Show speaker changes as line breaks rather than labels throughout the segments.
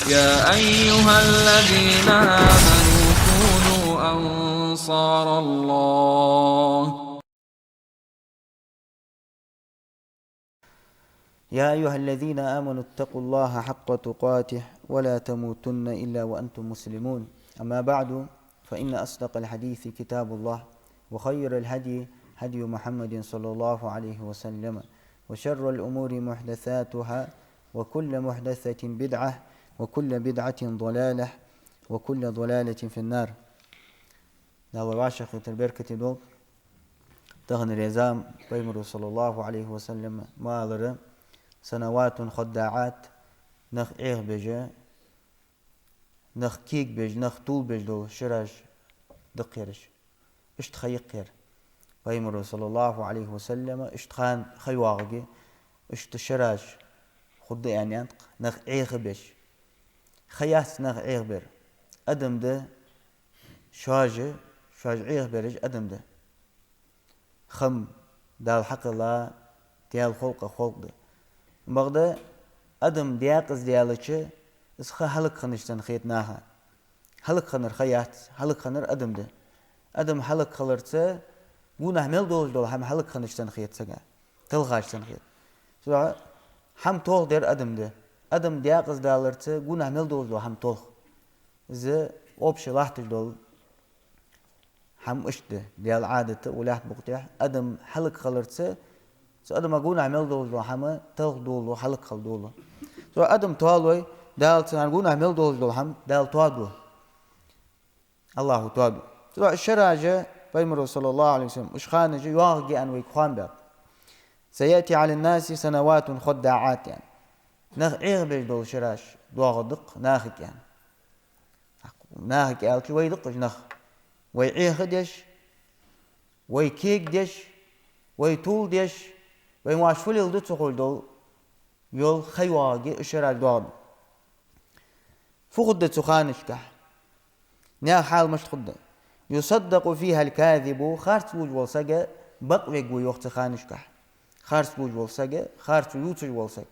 يا أيها الذين آمنوا كونوا أنصار الله.
يا أيها الذين آمنوا اتقوا الله حق تقاته ولا تموتن إلا وأنتم مسلمون. أما بعد، فإن أصدق الحديث كتاب الله، وخير الهدي هدي محمد صلى الله عليه وسلم، وشر الأمور محدثاتها، وكل محدثة بدعة، وكل بدعة ضلالة، وكل ضلالة في النار. دعوة وعشقة البركة دول تغني العزام بيمر صلى الله عليه وسلم مالر سنوات خداعات نخ إيه بجا نخ كيك بج نخ طول بج دو شراج دقيرش اشتخيقير بيمر صلى الله عليه وسلم اشتخان خيواغي اشتشراج خد يعني انت نخ إيه بج خياس نخ إيه بر أدم ده شاج إيه برج أدم ده خم دال حق الله ديال خلق ده بغدا أدم دياقز ديالتش اسخا حلق خنشتن خيت ناها حلق خنر خيات حلق خنر أدم ده أدم حلق خلرتse گونه مل دول هم حلق خنشتن خيت سجا تلغاشتن خيت سو هم توغ در أدم ده أدم دياقز دالرتse گونه مل دول هم توغ ز أوبش لاحتش دول هم اشته ديال عادته ولاحت بقتيح أدم حلق خلرتse سو أدم أقول عمل دول هم توغ دول حلق خل دول سو أدم توالوي دال تنقول عمل دول هم دال توادو الله توادو سو الشراجة بيمر صلى الله عليه وسلم إش خانج يواغي أن ويكوان باب سيأتي على الناس سنوات خداعات يعني نخ إيه بيج دول شراش دواغ دق ناخك يعني ناخك قالت ويدقش نخ ويعيه ديش ويكيك ديش ويطول ديش ويماشفل يلدو تقول دول يول خيواغي اشراج دوغ فخد تخانش كح نيا حال مش خد يصدق فيها الكاذب خارت وج والسجا بقوي ويوخت خانش كح خارت وج والسجا خارت يوتج والسج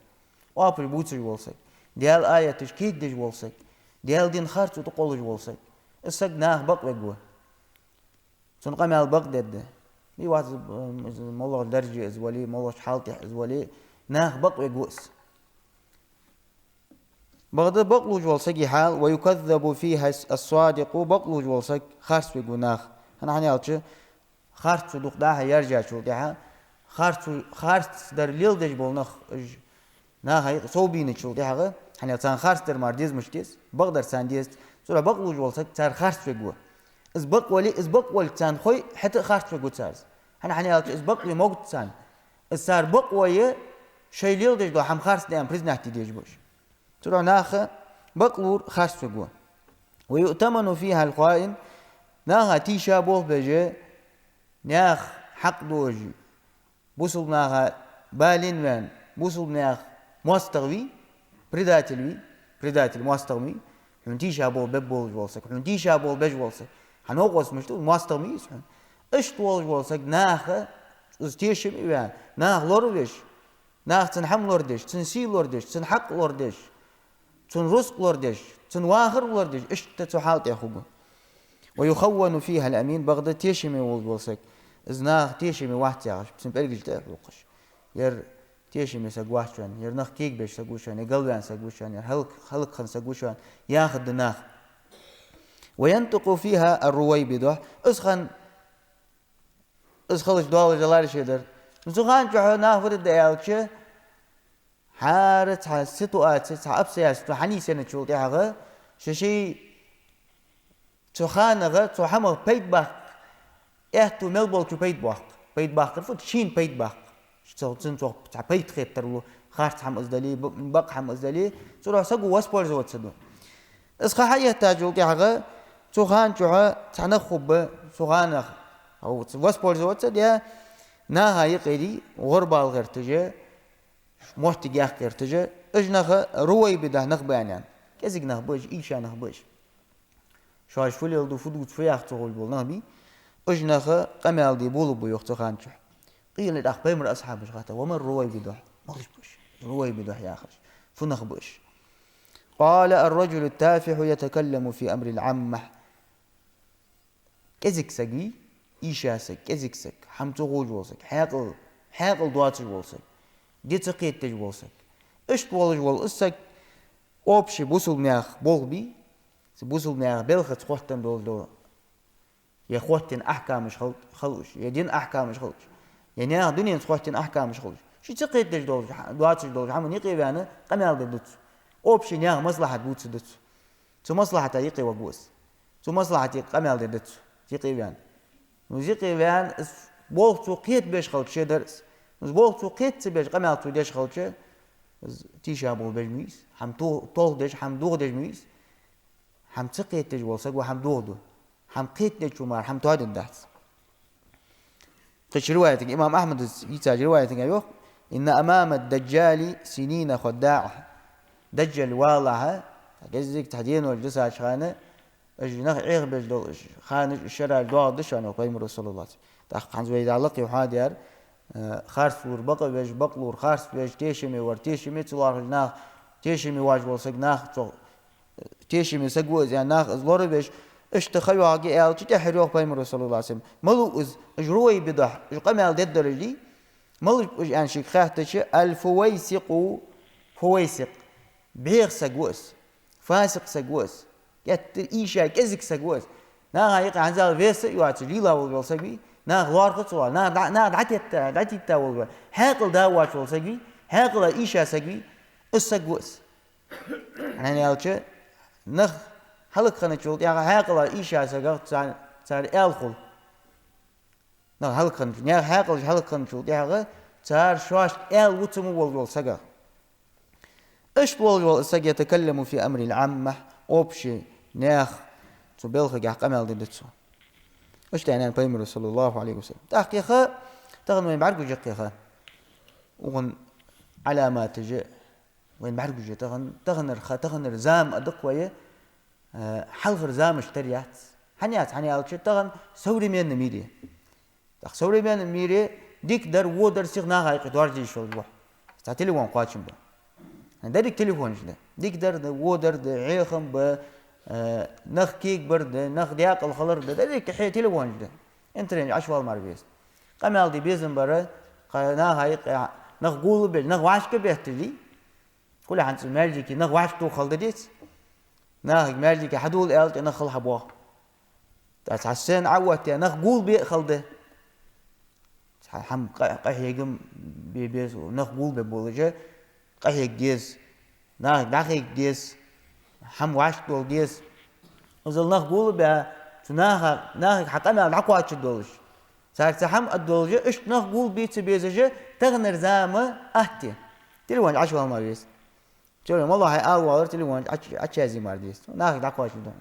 وابل بوتج والسج ديال آية تشكيك ديج والسج ديال دين خارت وتقولج والسج السج ناه بقوي جو سنقام على البغداد لي واحد مولغ درجة إزولي مولغ حالتي إزولي ناخ بقوي جوس بغداد بقلوج والسجي حال ويكذب فيها الصادق بقلوج والسج خارس بيجو ناخ أنا هنيالش خارس دوق داها يرجع شو داها خارس در ليل دج بول ناخ صوبين شو داها هنيال سان خارس در مارديز مشتيس بقدر سانديس سورة بقلوج والسج صار خارس بيجو إزبق ولي تان خوي حتى خارج في قدسارس هنا هنيالش إزبق موجود تان السار بق ويا شيء ليل دج دو هم خارج دام بريز نحتي ديج بوش ترى ناخ بقور خارج في قوة ويؤتمن فيها الخائن ناخ تيشا بوه بجي ناخ حق دوجي بوصل ناخ بالين من بوصل ناخ مستغوي بريداتل مستغوي من تيشا بوه ببول جوالسك من تيشا بوه بجوالسك هنوقف مشتو ماستر ميس ايش طول جوالسك ناخ استيشم إيوان ناخ لوردش ناخ تنحم لوردش تنسي لوردش تنحق لوردش تنرزق لوردش تنواخر لوردش ايش تتحالت يا خوبه ويخون فيها الأمين بغدا تيشمي والسك إذ ناخ تيشمي واحد ياغش بسن برجل تأخلقش ير تيشمي سقواشان ير ناخ كيك بيش سقوشان يقلوان سقوشان ير خلق خن سقوشان ياخد ناخ وينطق فيها الرويبضة اسخلش دوال جلال شدر نسخان جحو نافر الديالش حارت سيتوات أبسياس حني سنة شو تيها ششي تخانغ تحمل بيت باق احتو ملبول شو بيت باق رفض شين بيت باق شتن تو بيت خيط ترلو خارت حم ازدلي باق حم ازدلي سورة سقو واسبول زوت سدو اسخا حي يحتاجو تيها سخان جحو تنخب سخان أو واسبول زوت سديا ناها يقيدي غربال غير تجي محتاج غير تجي اجنخ روي بده نخ يعني كزيك نخ بوش إيشا نخ بوش شاش فولي يلدو فدوت فياخ تقول بول نبي اجنخ قمال دي بولو بو يخت خانش قيل الأخ بيمر أصحاب شغاته ومن روي بده مالش بوش روي بده يا أخي فنخ بوش قال الرجل التافه يتكلم في أمر العامة. كزك سقي إيشاسك كزك سك حمتغوج وصك حاقل دواتش وصك دي تقيت وصك إيش بولج والإسك أوبشي بوصل ناخ بولبي بوصل ناخ بلخت خوتن دول يا خوتن أحكام مش خلوش يا دين أحكام مش خلوش يا ناخ دنيا خوتن أحكام مش خلوش شو تقيت دول دواتش دول عمل يقي بأنا قمال دت أوبشي ناخ مصلحة بوتس دت تو مصلحة يقي وجوس تو مصلحة قمال دت يقي بأنا نزيقي بأن بوق توقيت بيش خلش درس بوق توقيت بيش قمال تو ديش خلش تيشا بول بجميس حم طول ديش حم دوغ ديش ميس حم تقيت ديش والسق وحم دوغ حم قيت ديش ومار حم توعد الدحس قش رواية الإمام أحمد يتاج رواية أيوه إن أمام الدجال سنين خداعة دجال والله جزيك تحدين والجسد خانة أجنخ عيغ بيش دول خانة الشرع الدواء دشان وقيم رسول الله تحق عن زويد علقي وحادير خارس ور بقى بيش بقلور خارس بيش تيشمي ور تيشمي تلار ناخ تيشمي واجب وسق ناخ تيشمي سقوز يعني ناخ زلور بيش اشتخيوا عقي آل تتحريو قيم رسول الله سم ملو از اجروي بدح قمال دد درجي ملو يعني شيخ خاحتش الفويسق فويسق بيغ سقوز فاسق سقوز يت إيشا كزك سقوز نا هيق عن زال فيس يواتش ريلا والسقي نا غوار قصوا نا دعتي تاول هاقل داوات والسقي هاقل إيشا سقي السقوز يعني يالش نخ هلك خنا شول يعني هاقل إيشا سقى صار ألخل نا هلك خنا يعني هاقل هلك خنا شول يعني صار شواش وتمو والسقى إيش بول السقي يتكلم في أمر العامة أوبشي ناخ تبلغ جح قمل ضدته إيش تعني النبي صلى الله عليه وسلم تحقيقه تغن وين بعرف وجه قيقه وغن علامات جاء وين بعرف وجه تغن رزام أدقوية حلق رزام اشتريات حنيات تغن سوري من الميري تخ سوري من الميري ديك در ودر سيغنا غايق دوارجي شو الروح تعتلي وان قاتشم به ديك تليفون جدا ديك در ودر عيخم ب نخ كيك برد نخ دياق الخلر ده ديك حي تليفون جدا انترين عشوال ماربيس قمال دي بيزن برا قنا هاي نخ قول بيل نخ واش كبيهتلي كل عن مالجي نخ واش تو خلديت نخ مالجي حدول الت نخ الحبوا تاع حسين عوت نخ قول بي خلده حم قهيجم بيبيز نخ قول ببولجه قهيج جيز نخ داخيج جيز حم واش دول جيز وزل نخ قول بها نخ حقنا العقواتش دولش ساعة حم الدولجة إيش نخ قول بيت بيزجة تغنر زامة أهتي تلوان عشوة ما بيس تقول والله هاي آل والر تلوان عشازي ما بيس نخ العقواتش دول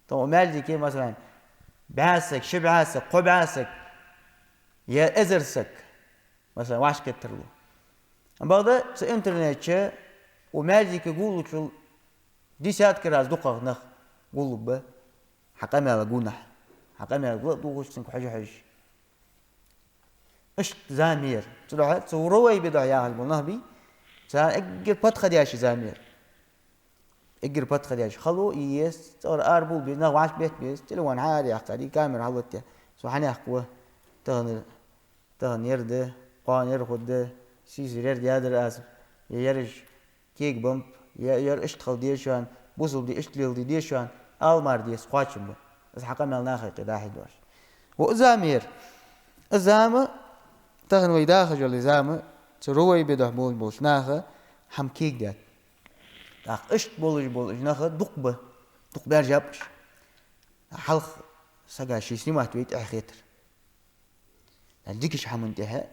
طبعا مالدي كي مثلا بعاسك شبعاسك قبعاسك يا إزرسك مثلا واش كترلو بعد الإنترنت ومالدي كي يقولوا شو دي ساعات كراز دقة نخ قولوا به حقنا على جونح حقنا على قلت دوغش تنكو حاجة إيش زامير تروح تصوروي بدع يا هالمنهبي سان إجر بات خدياش زامير إجر بات خدياش خلو يس صار أربول بينا واش بيت بيس تلوان عادي أختاري كاميرا حلوتيا سبحان أخوه تغن يرده قان يرخده سيسير يرد يادر آسف يرج كيك بمب ير اشتغل ديشان بوصل دي اشتغل دي ديشان المار دي سقاطشم به بس حقنا ناخذ قداحي دوش وزامير الزامة تغن ويداخل ولا زامة تروي بدح بولش ناخذ حم كيك دات تاخ اشت بولش ناخذ دق برجبش حلق سقى شي سنمات ويت اخيتر ديكش حم انتهى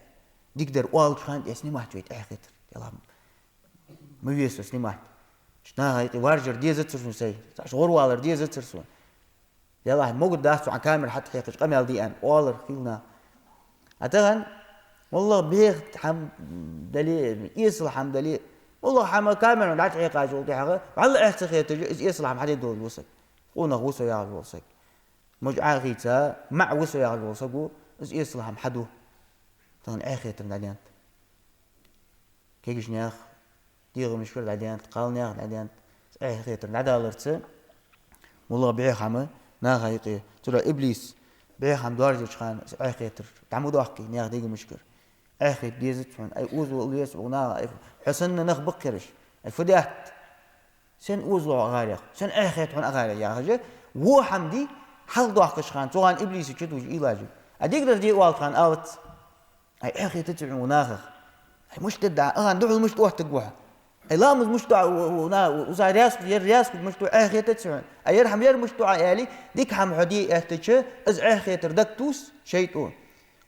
ديك در اول خان اسنمات ويت اخيتر يلا ما بيسو سنمات شنا هاي وارجر دي زتر سي شغور والر دي زتر سو يلا موجود داس على كاميرا حتى حقيقة قمل دي ان والر فينا اتغن والله بيخ حم دليل يصلح حم دليل والله حم كاميرا لا تحقيقة جو دي حاجة على احتخيت يصلح حم حديد دول وسك ونغوسو يا وسك مجعا غيتا مع وسو يا وسكو يصلح حم حدو تغن اخيت العديان كيجش نياخ ديغ مشكلة العديان قال نياخ العديان خيتر ندالرت والله بيع حما ناغيقي ترى إبليس بيع حم دارج خان خيتر تعمود أحكي ناغ ديج مشكر خيت ديزت فن أي أوز والليس ونا حسن نخ بكرش الفدات سن أوز وغارق سن خيت فن أغارق يا هجى وو حمدي حل ضاقش خان طبعا إبليس يشدوش إلاجه أديك درجي والد خان أوت أي خيت تتبع وناغ مش تدعى دعو مش توه تقوها لامز مش دعوة وزا رياسك مش دعوة خيت تسمع أيرحم ير مش دعوة يالي ديك حم حدي احتجه از خيت ردكتوس شيطون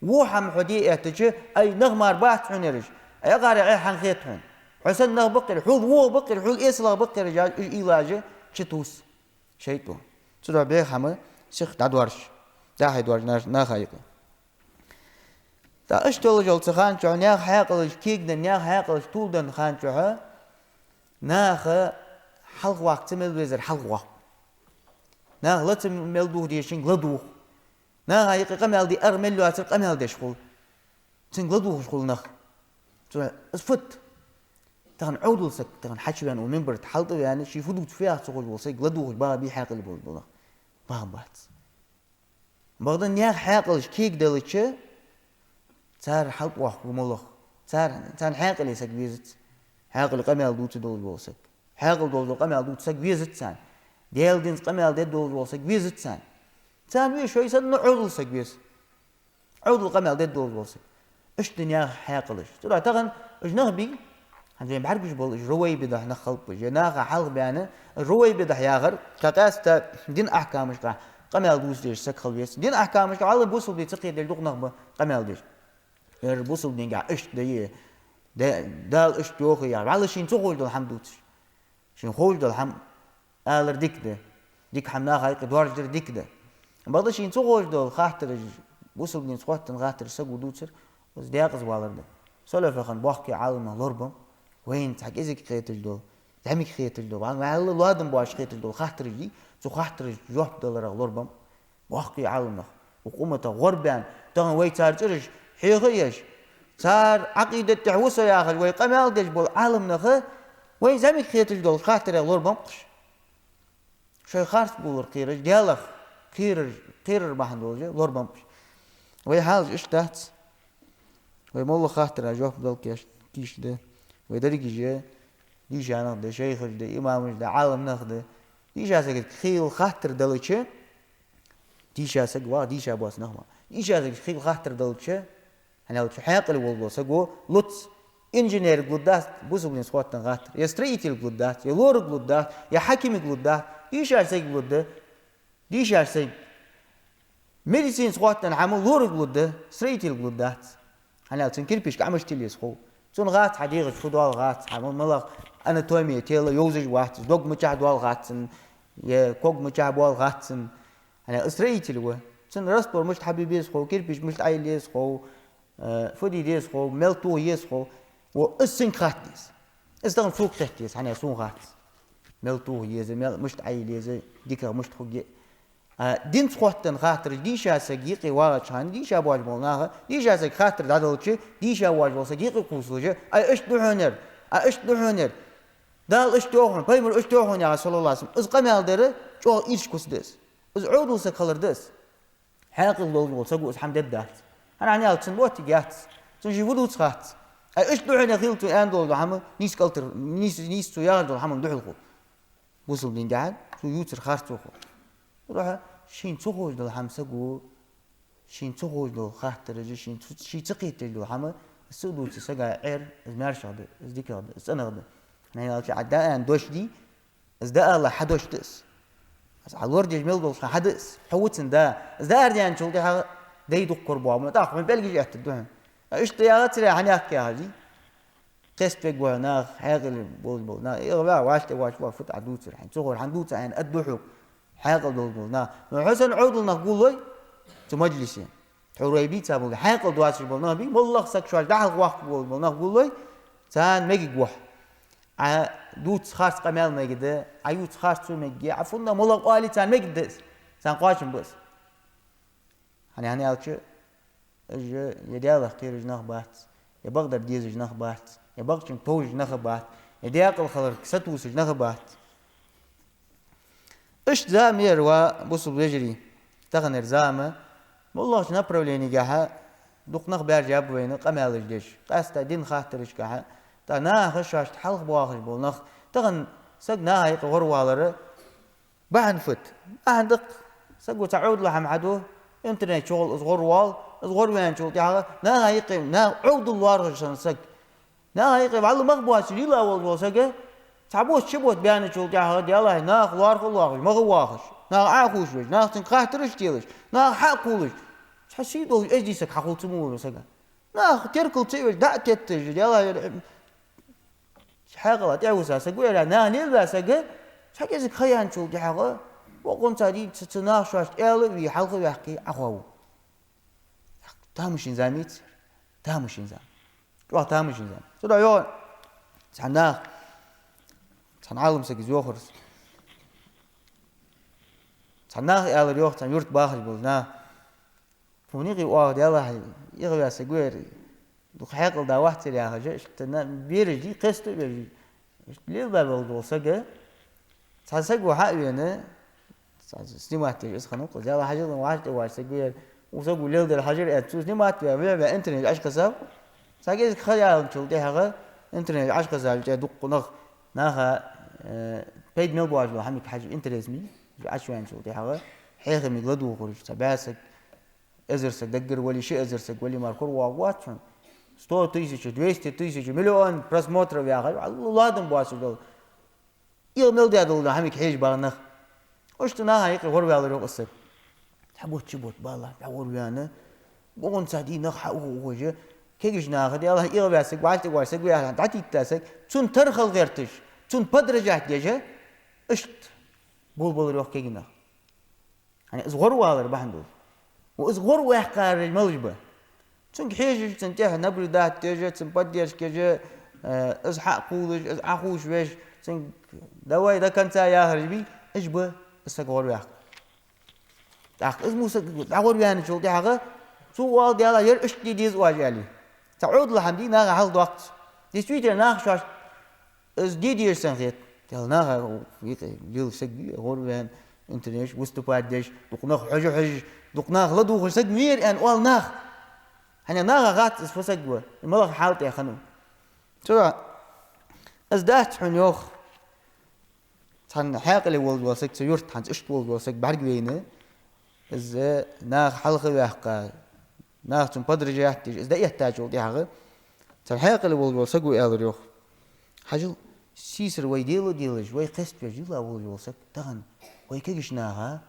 وو حم حدي احتجه أي نغمار بات عنرج أي غاري حن خيتهم حسن نغ بقر حول وو بقر حول إسلا بقر رجال إلاجه شتوس شيطون تدعو بيه حم شيخ تدورش دا هيدورش ناخايق تا اشتول جل تخان شو نياخ حاقل كيكدن نياخ حاقل طولدن خان شو ناخ حلق وقت ملبزر حلق وقت ناخ لت ملدوه ديشين لدوه ناخ هيك قمل دي أرملو أصير قمل ديش خول تين لدوه خول ناخ تو اسفت تان عودل سك تان حشبان ومنبر تحلط يعني شي فدوت فيها تقول وسك لدوه بقى بي حاقل بول بول بام بات بعدين نياخ حاقل كيك دلتش صار حلق وقت وملخ صار حاقل يسك بيزت حاقل قمل دوت دول بوسك حاقل دول قمل دوت سك بيزت سان ديال دينز قمل دول بوسك بيزت سان ويش شوي سن عودل سك بيز عودل قمل دول بوسك ايش دنيا حاقلش ترى تغن ايش نغبي هنجي بعرفش بول روي بده نخلط جناغ حلق بيانه روي بده ياغر كقاس دين احكامش قمل دوس ديش سك خلبيس دين احكامش على بوصل بيتقي دل دوق نغبه قمل ديش بوصل دينجا ايش ديه دال ايش توخي يعني على شين تقول دول حمدوتش شين خوش دول حم آلر ديك حمنا خايق دوارج ديك ده بعد شين تقول دول خاطر بوصل دين سقطن خاطر سقو دوتشر بس دياقز والر ده سلف خن بحكي عالم لوربم وين تحك ازك خيتش دول تعمك خيتش دول ما الله لادم باش خيتش دول خاطر دي تو خاطر جوح دولار لوربم بحكي عالم وقومة غربان تغن وي تارجرش حيغيش صار عقيدة تعوسه يا أخي ويقمل ديش بول عالم نخه وين زمك خيتش دول خاطر يغلور بمقش شو خارت بولر قيرج ديالخ قيرر بحن دولجه لور بمقش وي حالج اش تحت وي مولو خاطر اجوح بدول كيش ده وي دريكي جه ديش نخده شيخ ده امام ده عالم نخده ديش اسك خيل خاطر دولچه ديش اسك وا ديش ابواس نخما ديش اسك خيل خاطر دولچه أنا لو حاقل والله سجوا لطس إنجنير جودات بوسبلين سقطن غاتر يا ستريتيل جودات يا لور جودات يا حكيم جودات ديش أرسل جودة ديش أرسل ميديسين سقطن عمل لور جودة ستريتيل جودات أنا لو تنكر بيش كعمش تلي سقو تون غات حديقة خدوال غات عمل ملاك أناتومية تيلا يوزج وقت دوق متشعد والغاتن يا كوج متشعب والغاتن أنا ستريتيل هو تون راسبور مش حبيبي سقو كيربيش مش عيلي سقو فدي ديس خو ملتو يس خو والسن خاتنس استغن فوق تحتيس حنا سون غات ملتو يز مل مش عيل يز ديكا مش خوجي دين خوتن خاطر ديشا سقيقي واش هان ديشا بواج بولناها ديشا سق خاطر دادلچ ديشا واج بول سقيقي قوسوجه اي اش دهنر اش دهنر دال اش دوهن بايمر اش دوهن يا رسول الله از قمال دره جو ايش كوسدس از عودو سكلردس حاقل دول سقو حمد دات أنا عني ألتن بوتي جات تنجي ودوت خات إيش دعنا خيلتو أندول دعمه نيس كلتر نيس تويار دول حمن دعلقو وصل دين جعل تو يوتر خارتو خو روح شين تخوج دول حمسقو شين تخوج دول خاطر رجع شين تقيت دول حمه السودو تسقى عير المارش هذا ذيك هذا السنة هذا يعني لو عداء دوش دي ازداء الله حدوش تس على الورد يجمل دول حدث حوتن دا ازداء يعني شو ده ديدو قربوا من تاخذ من بلقي جهت الدهن اشتياغات ري حناك يا هذي قست بقوا حاقل بول يغبا واش فت عدوت الحين صغر حندوت عين ادبحو حاقل بول حسن عود نقول لي تو مجلسين حريبي تابو حاقل دواس بول بي والله سك شو دحل وقت بول نقول لي تان ميجي جوح دوت خاص قمال ميجده ايوت خاص ميجي عفوا والله قالي تان ميجده تان قاشم بس يعني ألشة يديال خير جناح بات يبغدر ديز جناح بات يبغشم توج جناح بات يديال الخلر كستوس جناح بات إيش زامير وبصل بيجري تغنر زامة والله شو направление جاها دقنق بيرجع بوينه قمالج ديش قاستا دين خاطرش جاها تا ناخش واش حلق بواخش بولنخ تغن سق ناهي غروالره بعنفت عندك سقو تعود لهم عدو انترنت شغل صغر وال صغر وين شغل تاعها ناهي قيم نا عود الوارغ شن سق ناهي قيم على مغبواش ليلا اول سق تعبوت شبوت بيان شغل تاعها ديالله ناخ وارغ الواغش مغواخش نا عاخوش وش نا تنقاطرش ديالش نا حقولش حسيدو اجي سك حقول تمول سق نا تركل تيوش دا تتج ديالله حاجه تعوسا سقوا لا نا نيل سق شاكيزك خيان شغل تاعها وقلت هذه تتناقش إلى حلقة ويحكي أخوه تامش إنزاميت تامش إنزام روح تامش إنزام ترى يوم تحنا تنعلم سكيز يوخرس تحنا إلى اليوم تنيرت باخر بولنا فونيقي واحد يلا يغوي سكوير دوك حقل دا واحد يا حاجة تنا بيرجي قسط بيرجي ليه بابل سكة تحسكوا حقيقة سنيمات تيجي خنوق جاب حاجة واحد واحد سجل وسجل ليل ده الحجر أتوس سنيمات بيع إنترنت عشق ساب سجل خيال شو ده هذا إنترنت عشق ساب جا دق نخ نخا بيد ميل بواج له حميك حاجة إنترنت مي عشوائي شو ده هذا حيخ ميقلدو خرج تباسك أزرسك دقر ولي شيء أزرسك ولي ماركور واقوات شون ستو تيجي 200 مليون برسموتر يا أخي الله دم بواج له يوم ميل ده دول حميك حيج بارنخ وش ناها يقي غربي على روق السك حبوت شبوت بالله غربي أنا بقول سعدي نخ وجه كيجش ناها دي الله يغبي سك بعد تقول سك ويا تعطي تاسك تون ترخل غيرتش تون بدرجات ديجه اشت بول روح كيجنا يعني إصغر والر بحندول وإصغر ويحقار الموجبة تون حيج تنتهي نبل ده تيجي تنبديش كيجي إصحاق قولش إصحاقوش ويش تن دواي ده كان يا هربي إجبه السكور وياك تاخ اسمه سكور ويانا شو تاخه شو والد يلا يرش ديز واجالي تعود لحمدي ناغ حال وقت دي سويتر ناغ شاش از دير سنخيت يلا ناغ يل سكبي غور ويان انترنيش وستوبادش دقناغ حج دقناغ لدو سك مير ان وال ناغ هنا ناغ غات اس فسكوا الملغ حالتي يا خنو شو از دات حنيوخ تان حاقل ولد وسك سيورت تان اشت ولد وسك بعرقينه از ناخ حلقه ويحقا ناخ تن بدرجه يحتاج از ده يحتاج ولد حاجه تان حاقل ولد وسك ويالريوخ حاجل سيسر ويديلو ديلج وي قست بيجيلا ولد وسك تان وي كيجش ناها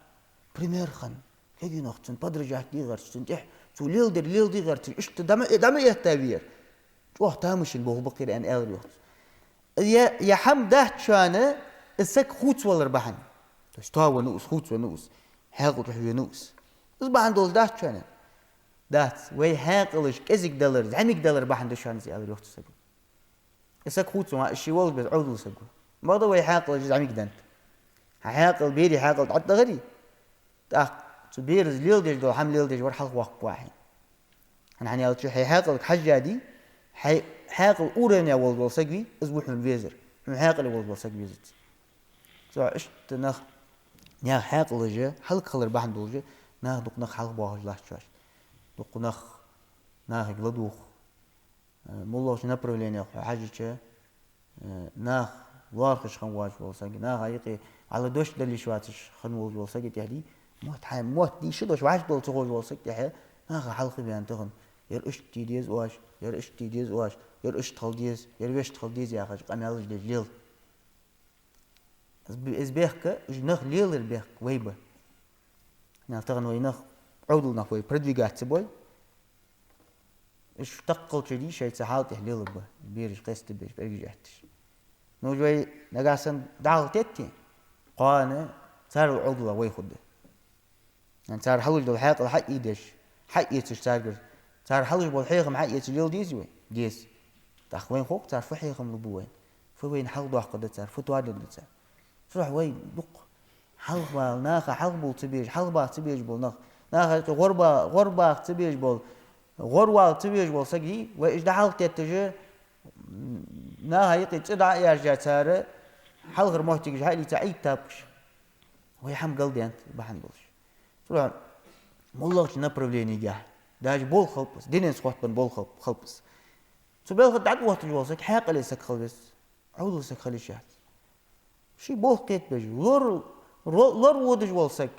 بريمير خن كيجي ناخ تن بدرجه يحتاج غير تنتح تو ليل دي غير اشت دم يحتاج روح تامش البو بقير ان الريوخ يا حمده شانه السك خوت ولا ربحن تشتوا ونوس خوت ونوس حاقل رحوي نوس اصبح دول دات شانه دات وي حاقلش كزك دولار عميك دولار بحن دشان زي الريوخ تسك السك خوت ما الشي ولد بتعود لسكو ما ضو وي حاقل عميك دنت حاقل بيري حاقل تعطى غري تاخ تبير ليل ديش دول حمل ليل ديش ور حلق وقت واحد انا يعني قلت حاقل حجادي حاقل اورانيا ولد وسكبي اصبح من فيزر من حاقل ولد وسكبي زت سو اشت نخ نيا حاقل جه حلق خلر بحن دولجه ناخ دق نخ حلق باهج لاش شاش دق نخ ناخ غلدوخ مولوش направление حاجه ناخ وارخش خن واش وسق ناخ هيقي على دوش دلي شواتش خن وسق تهدي موت دي شدوش واش دول تقول وسق تهدي ناخ حلق بيان تغن يرش تيديز واش يرش تيديز واش يرش تخلديز يروش تخلديز يا اخي قمالج دجيل از بيحكى جنخ ليل البيحك ويبه نعتقد وينخ عودل نخوي продвигать собой ايش تقل شدي شيء سحالت ليل به بيرج قست بيش برجعتش نو جوي نغاسن دعوتتي قانه صار العضله ويخد يعني صار حول دول حيط حق يدش حق يتشتاجر صار حول بول حيخم حق يتليل ديزوي ديس تاخوين خوك صار فحيخم لبوين فوين حل ضح قد صار فتواد صار صح وين دق حلق بال ناخ حلق بول تبيج حلق تبيج بول ناخ غربة تبيج بول غروال تبيج بول سقي وإجدا حلق تتجه ناخ يقي تدع يرجع تاره حلق رمحتك جهالي تعيد تابش وهي حم قلبي أنت بحن بولش طبعا مولش направление جاه داج بول خلبس دينين سقط بن بول خلبس سبيل خد عد وقت جوالسك حاق اللي سك خلبس عود سك خلي شهد شي بول قيت بجي لور ود جوالسك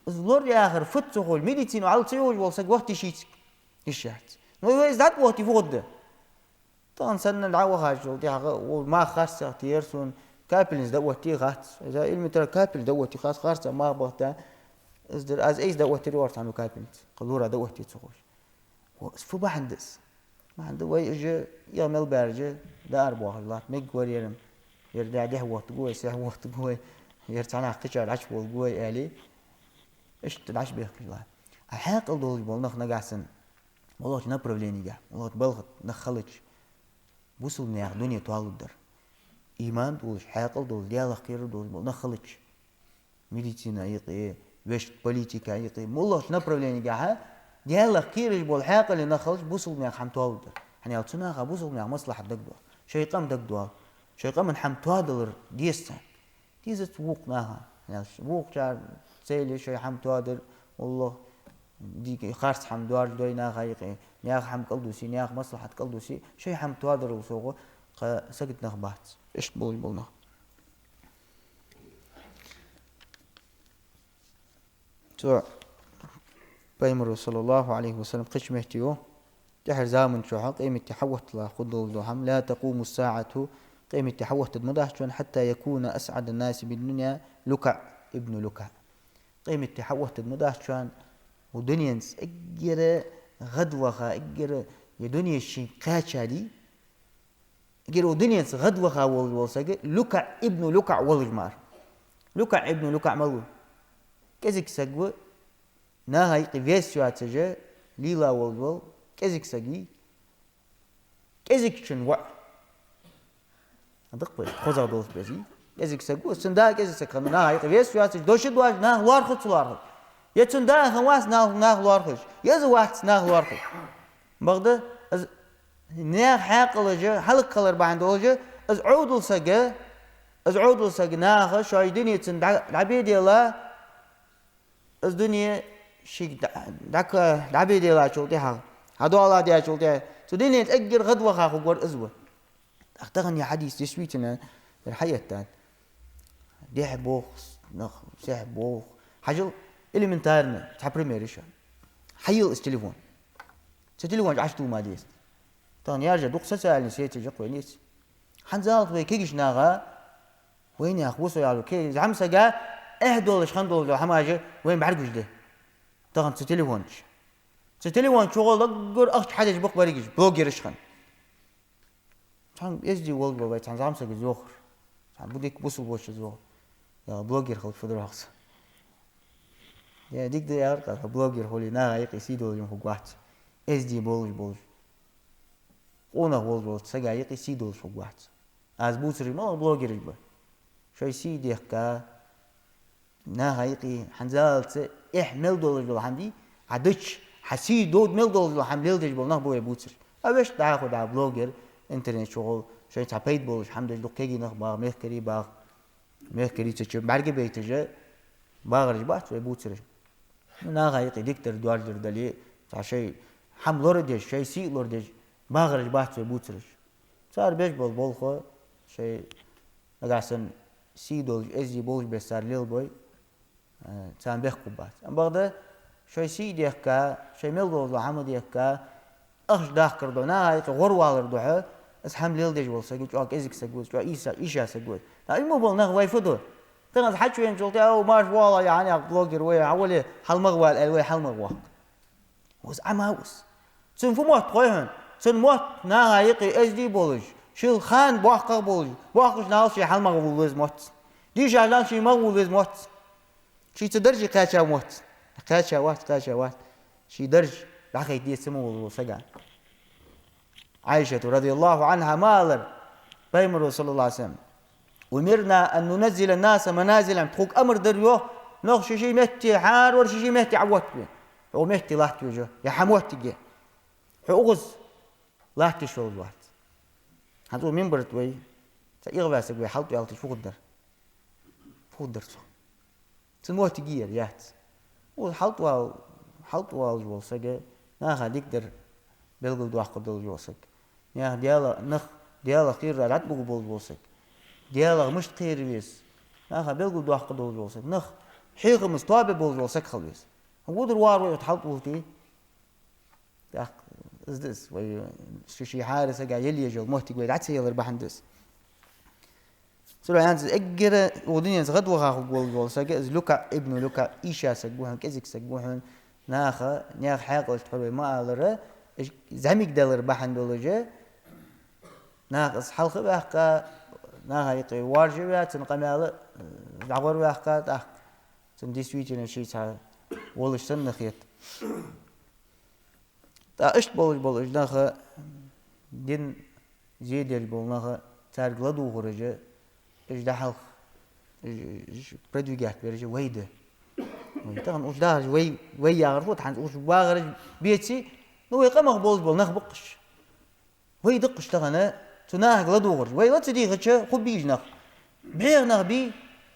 لور يا آخر فت سقول ميديتين وعلى تيو جوالسك وقت شيت الشهد نو يوز دات وقت يفوت طبعا سنة العوة هاجو دي وما خاص تيرسون كابلز دوتي غات إذا علم ترى كابل دوتي خاص خاصة ما بغتا إزدر أز إيش دوتي ريورت عنو كابلز قلورة دوتي تسوش فو بحندس ما عنده ويجي يعمل برجة دار بوهلات ميجور يرم يردع ده وقت جوي سه وقت جوي يرتانا قشر عش بول جوي آلي إيش تلعش بيخلاه الحق الدول بول نخ نجاسن والله نبرفليني جا والله بلغت نخلج وصل نيا دنيا توالدر إيمان دولش حاقل دول ديال خير دول نخلج ميديسينا يقي وش بوليتيكا يقي والله نبرفليني جا ديال خير بول حاقل نخلج وصل نيا حم توالدر يعني أتونا خا وصل نيا مصلحة دقدوا شيء قام دقدوا شيء قام من حم توالدر ديستا ديزت ووق ناها يعني ووق جار سيلي شيء حم توالدر والله دي خارس حم دوار دوي ناخا يقي نياخ حم قلدوسي نياخ مصلحة قلدوسي شيء حم توادر وسوقه سقط نخبات إيش بولنا تو بيمر صلى الله عليه وسلم قش مهتيو تحر زامن شو حق قيمة تحوت لا خذوا الضحم لا تقوم الساعة قيمة تحوت المضاحشون حتى يكون أسعد الناس بالدنيا لكع ابن لكع قيمة تحوت المضاحشون ودنيانس اجرا غدوخا اجرا يا دنيا شي قاشادي اجرا ودنيانس غدوخا والسجى لكع ابن لكع والجمار لكع ابن لكع ملو كزك سجوا نهاي قفيس شو هتسجى ليلا والول كزك سجي كزك شنو هذاك بس خذ هذا بس كزك سجوا سندا كزك سكنا نهاي قفيس شو هتسجى دوش دواج نه وارخد سوارخد يتون دا خواص ناخ لارخش يزو وقت ناخ لارخش بغدا از ناخ حاقلجه حلق قلر بعند اوجه از عودل سجا ناخ شاي دنيا تن دعبي ديلا از دنيا شي داك دعبي ديلا شو ديها هادو الله ديها شو ديها تو دنيا تأجر غدوة خاخو قور ازوه اختغن يا حديث يسويتنا الحياة تان ديح بوخ نخ سيح بوخ حاجل إليمنتارنا تاع بريميريشن حيل التليفون التليفون عشتو ما ديست طن يرجع دوق سالني سيتي جق وينيس حنزالت وي كيجش ناغا وين يا اخو يالو كي زعم سقا $1 $5 حماجه وين بعرقش ده طن التليفون شغل دقر اخ حاجه بق بريجش بلوجر شخن طن يجي والله باي طن زعم سقا زوخر طن بديك بوصل بوش زوخر يا بلوجر خلف فدرخص يا ديك دي أرقى بلوجر هولي نا غايق يسيدو يوم فوقات إس دي بولج قونا بولج سجى يق يسيدو فوقات از بوتري ما بلوجر يبغى شو يسيد يحكى نا غايقي حنزال $1 لو حمدي عدش حسيدو $1 لو حمل لدش بول نخبو بوتر أبيش تاخد على بلوجر إنترنت شغل شو تعبيد بولج حمد لو كيجي نخبا مهكري تشوف بعرق بيتجا باغرج بات وبوتر نا غايقي ديكتر دوارجر دلي تاع شيء حم لوردش شيء سي لوردش باغرج بات وبوترش صار بيش بولخو شيء اغاسن سي دول ازي بولج بسار ليل بوي تان بيخ كوبات ام بغدا شيء سي ديكا شيء ملدول حمد ديكا اخش داخر دو نا غايقي غروالر دوها اس حم ليل دج بول سجو اك ازيك سجو ايشا سجو لا ايمو بول نا واي فدو تنز حكي وين جلتي او ماش والله يعني بلوجر ويا حولي حلمغوال الوي حلمغوا وز عماوس تن فموت قويهن تن موت نا يقي اس دي بولج شيل خان بوحق بولج بوحقش ناوس شي حلمغو وز موت دي جالان شي مغو وز موت شي تدرجي قاچا موت قاچا وات شي درج لاخي دي سمو سجا عائشة رضي الله عنها مالر بيمر صلى الله عليه وسلم ومرنا أن ننزل الناس منازلا تخوك أمر دريو نخ شي مهتي حار ور شي مهتي عوت بي هو مهتي لاحتي وجه يا حموت تجي حوغز لاحتي شو الوقت هذو منبرت وي تيغبا سقوي حلطو يالتي فوق الدر سو سموت جير يات وحلط وال جوسك ناخ ديقدر بلغ دواق قدل جوسك يا ديالا نخ ديالا خير رات بقبول جوسك ديالا مش خير بيس ناخ بلغ دواق قدل جوسك نخ حيغ مستواب بول جوسك خلص ودر وار ويتحلط وتي داق ازدس وي شي حارس قاعد يلي موتي قوي عاد سيل ربحندس سلو يانز اجر ودنيا غد وغا جول سجز لوكا ابن لوكا ايشا سجوهن كزك سجوهن ناخ حاق تحوي ما الره زعميك دلر بحندولجه ناقص حلق بحقا ناخ يقي وارجبا تنقمال دعور بحقا تاخ تنديسويتنا شي تا ولش سنخيت تا اشت بولج ناخ دين زيدل بول ناخ تارغلدو خرجه ايش ده حلق ايش بريدوجات بيرجع ويده طبعا وش ده وي يعرفوت عن وش باغرج بيتي نو يقام بول نخبقش وي دقش تغنى تناه غلدو خرج وي لا تدي غتش خب بيج نخ بيغ نخ بي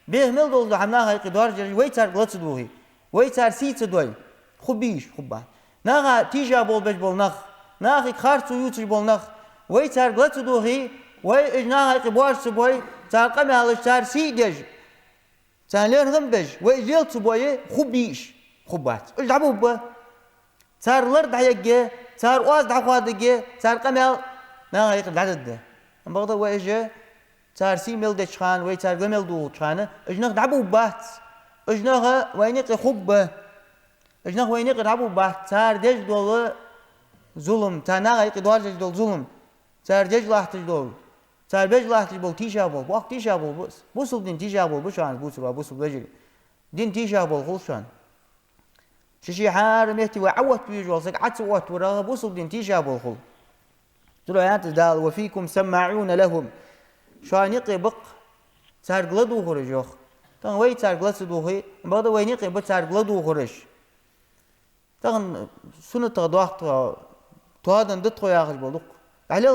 بيغ مل دول عمنا هاي قدار جري وي تار غلط دوهي وي تار سيت دوي خب بيج خب ناغا تيجا بول بج بول نخ ناغي خارتو يوتش بول نخ وي تار غلط دوهي وي اجنا هاي قبار سبوي تار قمي على تار سيدج تار لين غنبج وي جيل سبوي خب بيج خبات ايش دعبو با تار لرد حيجي تار واز دعوادجي تار قمي ناغا يقد عدد ام بغدا ويجي تار سي ميل دشخان وي تار غمل دو خانه اجنا دعبو بات اجنا وينيق خب اجنا وينيق دعبو بات تار دج دول ظلم تار ناغا يقد وارج دول ظلم تار دج لاحت دول تار بج لاحت بول تيشا بول وقت تيشا بول بس بوصل دين تيشا بول بشان بوصل بجري دين تيشا بول خلشان شي حار مهتي وعوت بيجوزك عت وات ورا بوصل دين تيشا بول خل تلويات دال وفيكم سماعون لهم شان يقبق تار غلدو خرجوخ تان وي تار غلدو هي بعد وين يقبق تار غلدو خرج تان سنة تضاحت توادن دتخو ياخذ بولق على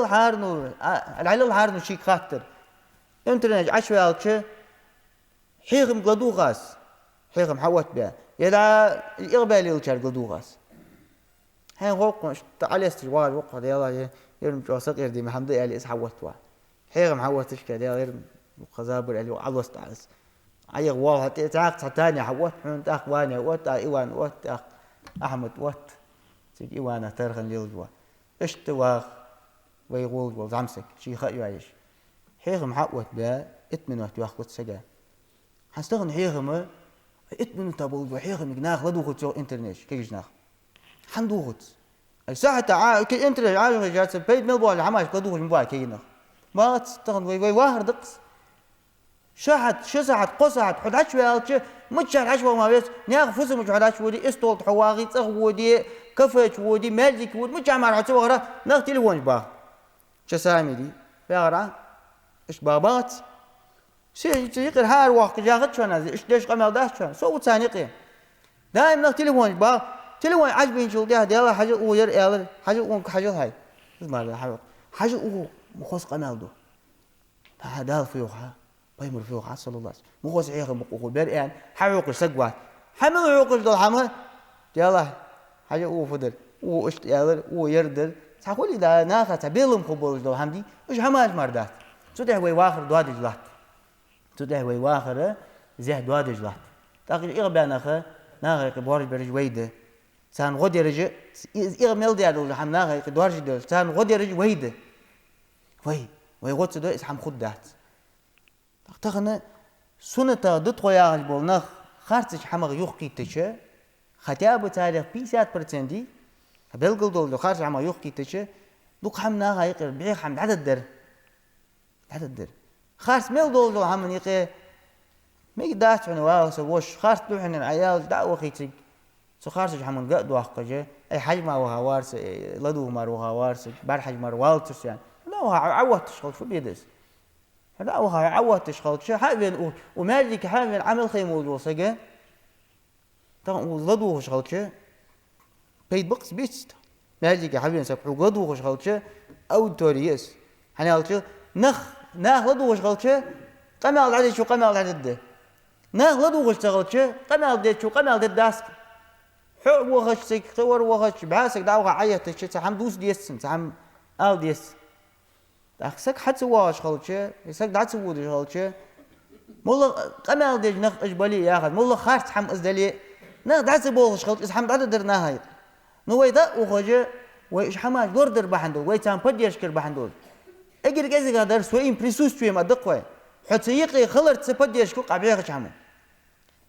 الحارنو شي خاطر انترنت عشوي الكش حيغم غلدو غاس حيغم حوت بها يدا الإقبالي الكشار غلدو غاس هاي غوق على استجوار وقت يلا يرم جواسق يردي محمد علي اسحوت وا حيغم حوتش كده يرم قزابر اللي عضوست عس عيغ والله تعاق ثاني حوت انت اخواني وات ايوان وات احمد وات تيجي ايوانا ترخن ليلجوا اشتوا ويقول وزعمسك شي خايو عايش حيغم حوت با اتمن وقت واخد سجا حستغن حيغم اتمن تابول وحيغم جناخ لدو خد انترنت كيف جناخ حندو خد الساعة كي انترنت عايش جالس بيت ملبو على عماش لدو خد مبا كينا ما تستغن وي واهر دقس شاحت شسعت قصعت حداش ويالش متشار عشوة ما بيس ناخ فوز مش حداش ودي استولت حواغي تصغ ودي كفش ودي مالك ودي متشار مع عتوه غرا ناخ تليفون با شسامي دي يا غرا ايش بابات شيء يقر هار واق جاغت شو نازل ايش ليش قمل داش شو سو ثاني دائما ناخ تليفون با تليفون عجبين شو ده يلا حاجه وير يلا حاجه هاي اسمع حاجه مخص قمل دو هذا فيوها بايمر فيوها صلى الله عليه وسلم مخص عيغ مقوق بيرئان حيوق سقوات حمل عيوق دول حمل يلا حاجه فدر اشت يلا يردر تقول اذا ناخه تبيلم قبول دول حمدي ايش حماج مردات تده وي واخر دواد جلات تده وي واخر زه دواد جلات تاخي اغبا ناخه بورج برج ويده سان غدي رج اغمل ديال حم ناخه دوارج دول سان غدي رج ويده وي غوت دو اسحم خدات تاخنا سنة ضد قياغ بولنا خارتش حمغ يوقي تشه خطاب تاريخ 50% دي بلغل دول خارج حمغ يوقي تشه دوك حمنا هايقر بيع حمد عدد در خارج ميل دول هم يقي مي داش عن واس وش خارج دوحن العيال دعوه خيتك سو خارج حمن قد واقجه اي حجمه وهوارس لدو مار وهوارس بار حجمه والتس يعني لا عوت تشغل شو بيدس لا وها عوت تشغل شو حابين ومالك حابين عمل خيمه وسجى طبعا وضدو شغل شو بيت بقص بيست مالك حابين سبحوا قدو شغل شو او توريس حنا قلت نخ لدو شغل شو قمع العدد شو قمع العدد ناغ لدو غشتغلش قمال ديت شو قمال ديت داسق حق وغش سك ثور وغش بعاسك دعوة عيت شيء سحم دوس ديسن سحم آل ديس داخسك حد سواش خلش يسك دعت سوود خلش مولا قمال ديت نخ إجبالي ياخذ مولا خارج حم إزدلي نا دعت بولش خلش إسحم دعت درنا هاي نويدا وخجة وإيش حماش دور در بحندول ويتام بدي يشكر بحندول أجر جزء قدر سوين بريسوس شوي ما دقوة حتى يقي خلر سبدي يشكر قبيعة شحمه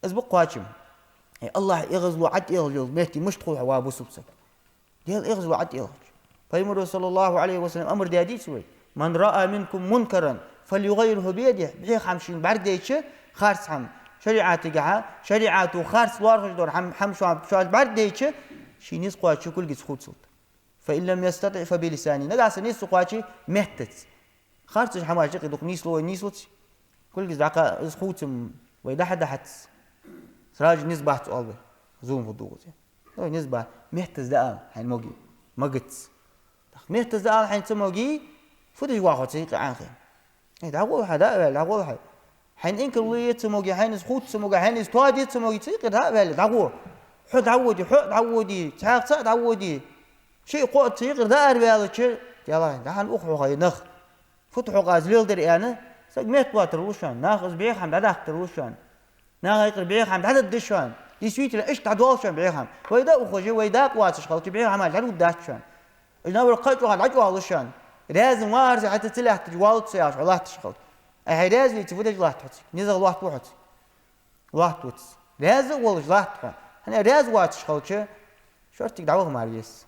أسبق قاتم الله يغزو عد يغزو مهتي مش تقول حوابو سبسك ديال يغزو عد يغزو فيمر صلى الله عليه وسلم أمر ديادي سوي من رأى منكم منكرا فليغيره بيده بحي خمشين برديش خارس حم شريعات جها شريعات وخارس وارخش دور حم شو برديش شي نيس قاتشي كل جس خود صوت فإن لم يستطع فبلساني نقاس نيس قاتشي مهتت خارس حماش يقدق نيس لو نيس لوتي كل جس دقا خودم ويدا حدا حتس سراج نسبة تقلبه زوم في الضوء زين نسبة مهتز دقام حين موجي مجتس مهتز دقام حين تموجي فدش واحد سيق عنخي دعوة حدا دعوة حد حين إنك اللي تموجي حين سخوت تموجي حين استوادي تموجي سيق دعوة حد عودي تعرف عودي شيء قوت سيق دار بهذا شيء يلا دحين أخو خي نخ فتحوا غازليل دري أنا سق مهت واتر وشان ناخذ بيخ حمد داخل وشان نا يقر بيخام عدد دشان يسويت لا ايش تعدوالشان بيخام ويدا اخوجي ويدا قواتش خلط بيخام على الود داشان انا ورقت وعد عجوالشان لازم وارز حتى تلاح تجوالت سياش والله تشخل اي لازم تفوتج الله تحط نزل الله تحط الله توت لازم والله الله تحط انا لازم واتش خلط شرطك دعوه ماريس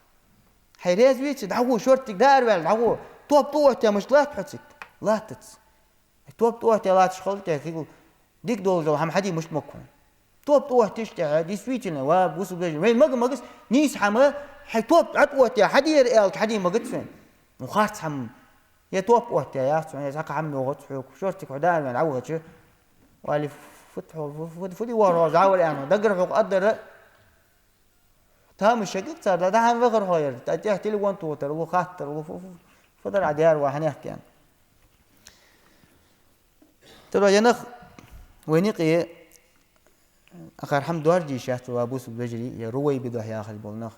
هي لازم تدعوه شرطك دار ولا دعوه توب يا مش الله تحط الله تت توب يا لا تشخل تقول ديك دول هم حدي مش مكون توب تشتغل دي سويتنا وابوس بيجي وين مقص نيس حما حي توب عطوت يا حدي يرقل حدي مقص فين وخارت حم يا توب يا ساق عم لغت شورتك عدان من عوض شو والي فتحوا ورا زاول يعني دقر حق قدر تام الشقيق صار ده هم غير هاير تحت لي وان توتر وخاطر فضل عديار وحنحكي يعني ترى ينخ وينقي أخر حمد وارجي شهت وابوس بجري يروي بده يا أخي بولنخ